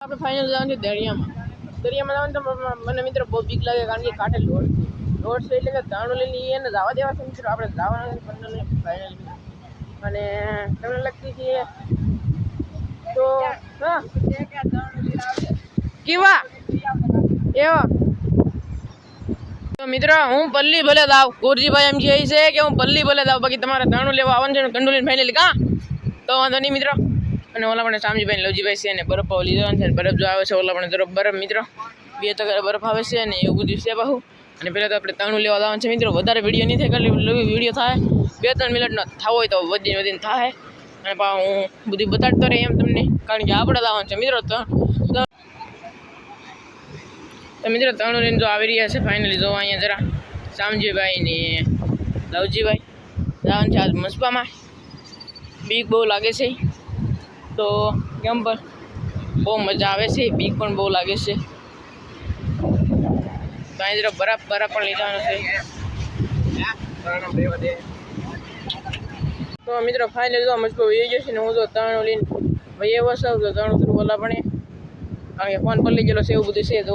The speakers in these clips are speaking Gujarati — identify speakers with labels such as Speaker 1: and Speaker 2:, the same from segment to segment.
Speaker 1: આપણે ફાઇનલ જવાનું છે દરિયામાં જવાનું તો મને મિત્રો બહુ બીક લાગે કારણ કે કાંઠે લોડ છે એટલે કે દાણો લઈને એને જવા દેવા છે મિત્રો આપણે જવાના છે ફાઇનલ અને તમને લાગતી છે તો હા કેવા એવા તો મિત્રો હું પલ્લી ભલે દાવ ગુરજીભાઈ એમ કહે છે કે હું પલ્લી ભલે દાવ બાકી તમારે દાણું લેવા આવવાનું છે કંડોલીને ફાઇનલી કાં તો વાંધો નહીં મિત્રો અને ઓલા પણ શામજીભાઈ લવજીભાઈ છે ને બરફ લીધો છે બરફ જો આવે છે ઓલા પણ તરફ બરફ મિત્રો 2 ટકા બરફ આવે છે ને એવું બધું છે બાહુ અને પહેલાં તો આપણે દાણું લેવા આવવાનું છે મિત્રો વધારે વિડીયો નહીં થાય ખાલી વિડીયો થાય 2-3 મિનિટનો થવો હોય તો વધીને થાય અને પાછું હું બધું બતાડતો રહે એમ તમને કારણ કે આપણે આવવાનું છે મિત્રો તો મિત્રો ત્રણ લઈને જો આવી રહ્યા છે ફાઇનલી જોવા અહીંયા જરા શામજીભાઈ ને લવજીભાઈ જવાનું છે આજ મસ્પામાં બીક બહુ લાગે છે તો કેમ પણ બહુ મજા આવે છે બીક પણ બહુ લાગે છે તો અહીં જરા બરફ પણ લીધાનો છે તો મિત્રો ફાઇનલી જો મસ્કો વહી ગયો છે ને હું જો ત્રણ લઈને ભાઈ એવો સૌ તો ત્રણ થ્રુ ઓલા પણ કારણ કે ફોન પર લઈ ગયેલો છે એવું બધું છે તો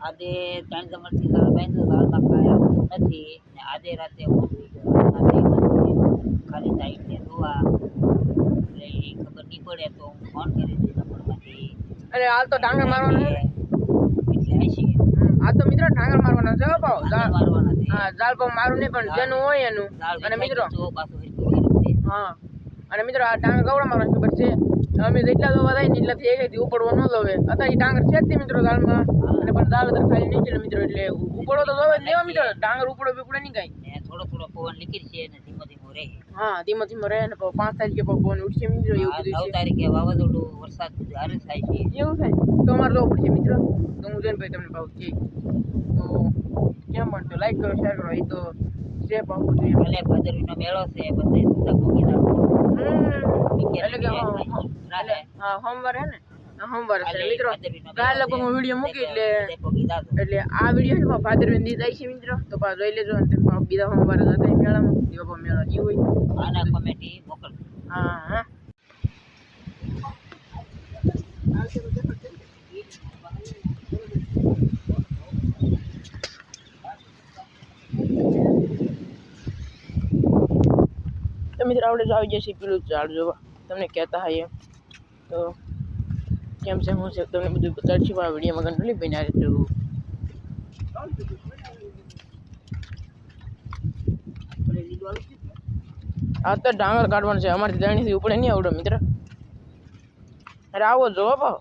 Speaker 2: આજે 3 કમરથી બેંગલોરમાં ખાયા નથી ને આજે રાતે હું ખાલી ટાઈમને જોવા એટલે ખબર નહીં પડે તો હું ફોન કરી દઈશ નંબરમાંથી
Speaker 1: અરે હાલ તો ડાંગર મારવાનો
Speaker 2: એટલે આશી
Speaker 1: આ તો મિત્રો ડાંગર મારવાનો છે પાવ
Speaker 2: મારવાના છે
Speaker 1: હા જાળ પાવ મારું નહીં પણ જેનું હોય એનું અને મિત્રો હા અને મિત્રો આ ડાંગર ગવડા મારવાની ખબર છે અમે જેટલા દવા થાય ને એટલાથી એકથી ઉપડવો ન દવે અત્યારે ડાંગર છે જ મિત્રો દાળમાં અને પણ દાળ અત્યારે ખાલી નહીં ચલે મિત્રો એટલે ઉપડવો તો દવે લેવા મિત્રો ડાંગર ઉપડો નહીં કાંઈ
Speaker 2: થોડો પવન નીકળી છે અને ધીમો રહે
Speaker 1: હા ધીમો રહે ને 5 તારીખે પવન ઉઠશે મિત્રો એવું બધું
Speaker 2: 9 તારીખે વાવાઝોડું વરસાદ હારે થાય છે
Speaker 1: એવું થાય તો અમારે જવું પડશે મિત્રો તો હું જોઈને ભાઈ તમને ભાવ કે તો કેમ પણ તો લાઈક કરો શેર કરો એ તો છે ભાવ
Speaker 2: ભલે ભાદરવીનો મેળો છે બધા સુધા ભોગી નાખો
Speaker 1: એટલે કે હા સોમવાર હે ને સોમવાર છે મિત્રો કાલે લગભગ હું વિડીયો મૂકી એટલે આ વિડીયો છે ભાદરવીન દી જાય છે મિત્રો તો પા જોઈ લેજો અને બીજા સોમવારે જતા મેળામાં દીવા મેળા જી હોય
Speaker 2: આના કમેટી મોકલ
Speaker 1: હા તો મિત્રો આપણે જો આવી જશે પેલું ઝાડ જોવા તમને કહેતા હોય તો કેમ છે હું છે તમને બધું બતાડશું આ વિડીયોમાં કંટ્રોલી બન્યા રહેજો આ તો ડાંગર કાઢવાનું છે અમારથી દાણીથી ઉપડે નહીં આવડે મિત્ર અરે આવો જો ભાવ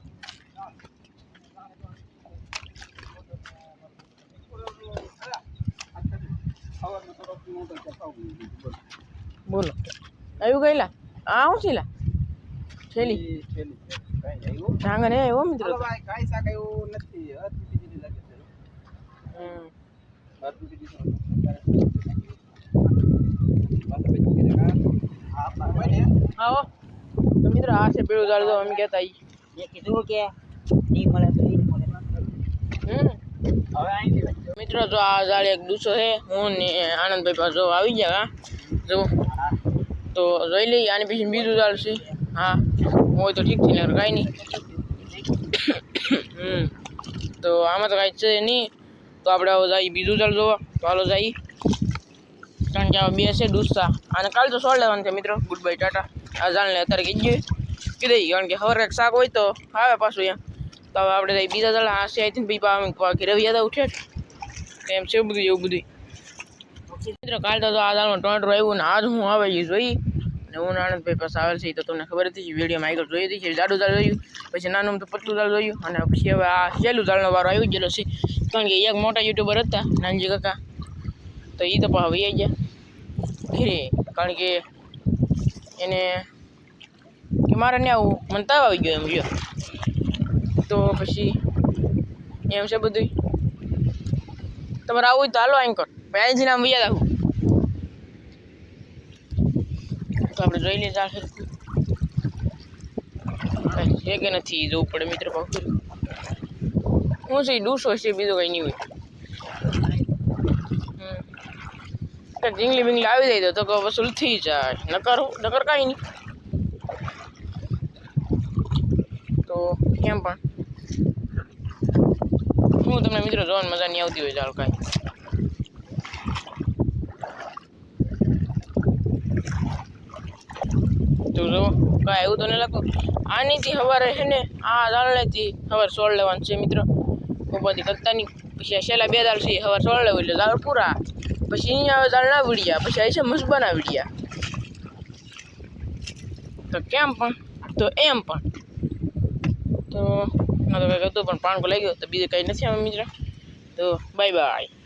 Speaker 1: બોલો આવ્યું ગયેલા આ શું છે છેલી ડાંગર હે એવો મિત્રો આવો તો મિત્રો આ છે પેલું ઝાડ અમે કહેતા
Speaker 2: કીધું કે નહીં મળે તો નહીં મળે
Speaker 1: મિત્રો જો આ ઝાડ એક દૂસો છે હું ને આનંદભાઈ પાસે જો આવી ગયા જો તો જોઈ લઈએ આની પછી બીજું ઝાડ છે હા હોય તો ઠીક છે ને કાંઈ નહીં તો આમાં તો કાંઈ છે નહીં તો આપણે આવો જઈએ બીજું ઝાડ જોવા તો હાલો જઈએ કારણ કે આવા 2 છે દૂસા અને કાલે તો સોળ લેવાનું છે મિત્રો ગુડ બાય ટાટા આ ઝાડને અત્યારે કીધું કારણ કે હવાર એક શાક હોય તો આવે પાછું એમ તો હવે આપણે બીજા ઝાડ આ છે આઈ થિંક ભાઈ રવિયા તો ઉઠે એમ છે બધું એવું બધું મિત્રો કાલે તો આ ઝાડમાં ટોમેટો આવ્યું ને આજ હું આવે એ જોઈ અને હું આનંદભાઈ પાસે આવેલ છે તો તમને ખબર હતી વિડીયોમાં આગળ જોઈ હતી જાડું ઝાડ જોયું પછી નાનું તો પતલું ઝાડ જોયું અને પછી હવે આ સહેલું ઝાડનો વારો આવી ગયેલો છે કારણ કે એક મોટા યુટ્યુબર હતા નાનજી કાકા તો એ તો હવે આવી ગયા ઘરે કારણ કે એને કે મારે ને આવું મને તાવ આવી ગયો એમ ગયો તો પછી એમ છે બધું તમારે આવું હોય તો હાલો અહીં કર અહીંથી નામ યાદ આવું તો આપણે જોઈ લઈએ ચાલ છે કે નથી જોવું પડે મિત્ર પાછું હું છે ડૂસો છે બીજું કંઈ નહીં હોય જીંગલી બીંગલી આવી જાય તો વસૂલ થઈ જાય નકર કાંઈ નહીં તો કેમ પણ હું તમને મિત્રો જોવાની મજા નહીં આવતી હોય ચાલો કાંઈ તો જો કાંઈ એવું તો નહીં લાગતું આનીથી સવારે છે ને આ દાળનેથી સવારે સોળ લેવાનું છે મિત્રો બધી કરતા નહીં પછી છેલ્લા 2 દાળ છે સવારે સોળ લેવું એટલે દાળ પૂરા પછી અહીંયા આવે દાળ ના વીડિયા પછી આવી છે મસબાના વીડિયા તો કેમ પણ તો એમ પણ તો કંઈક હતું પણ પાણકો લાગી ગયો તો બીજું કંઈ નથી આવે મિત્ર તો બાય બાય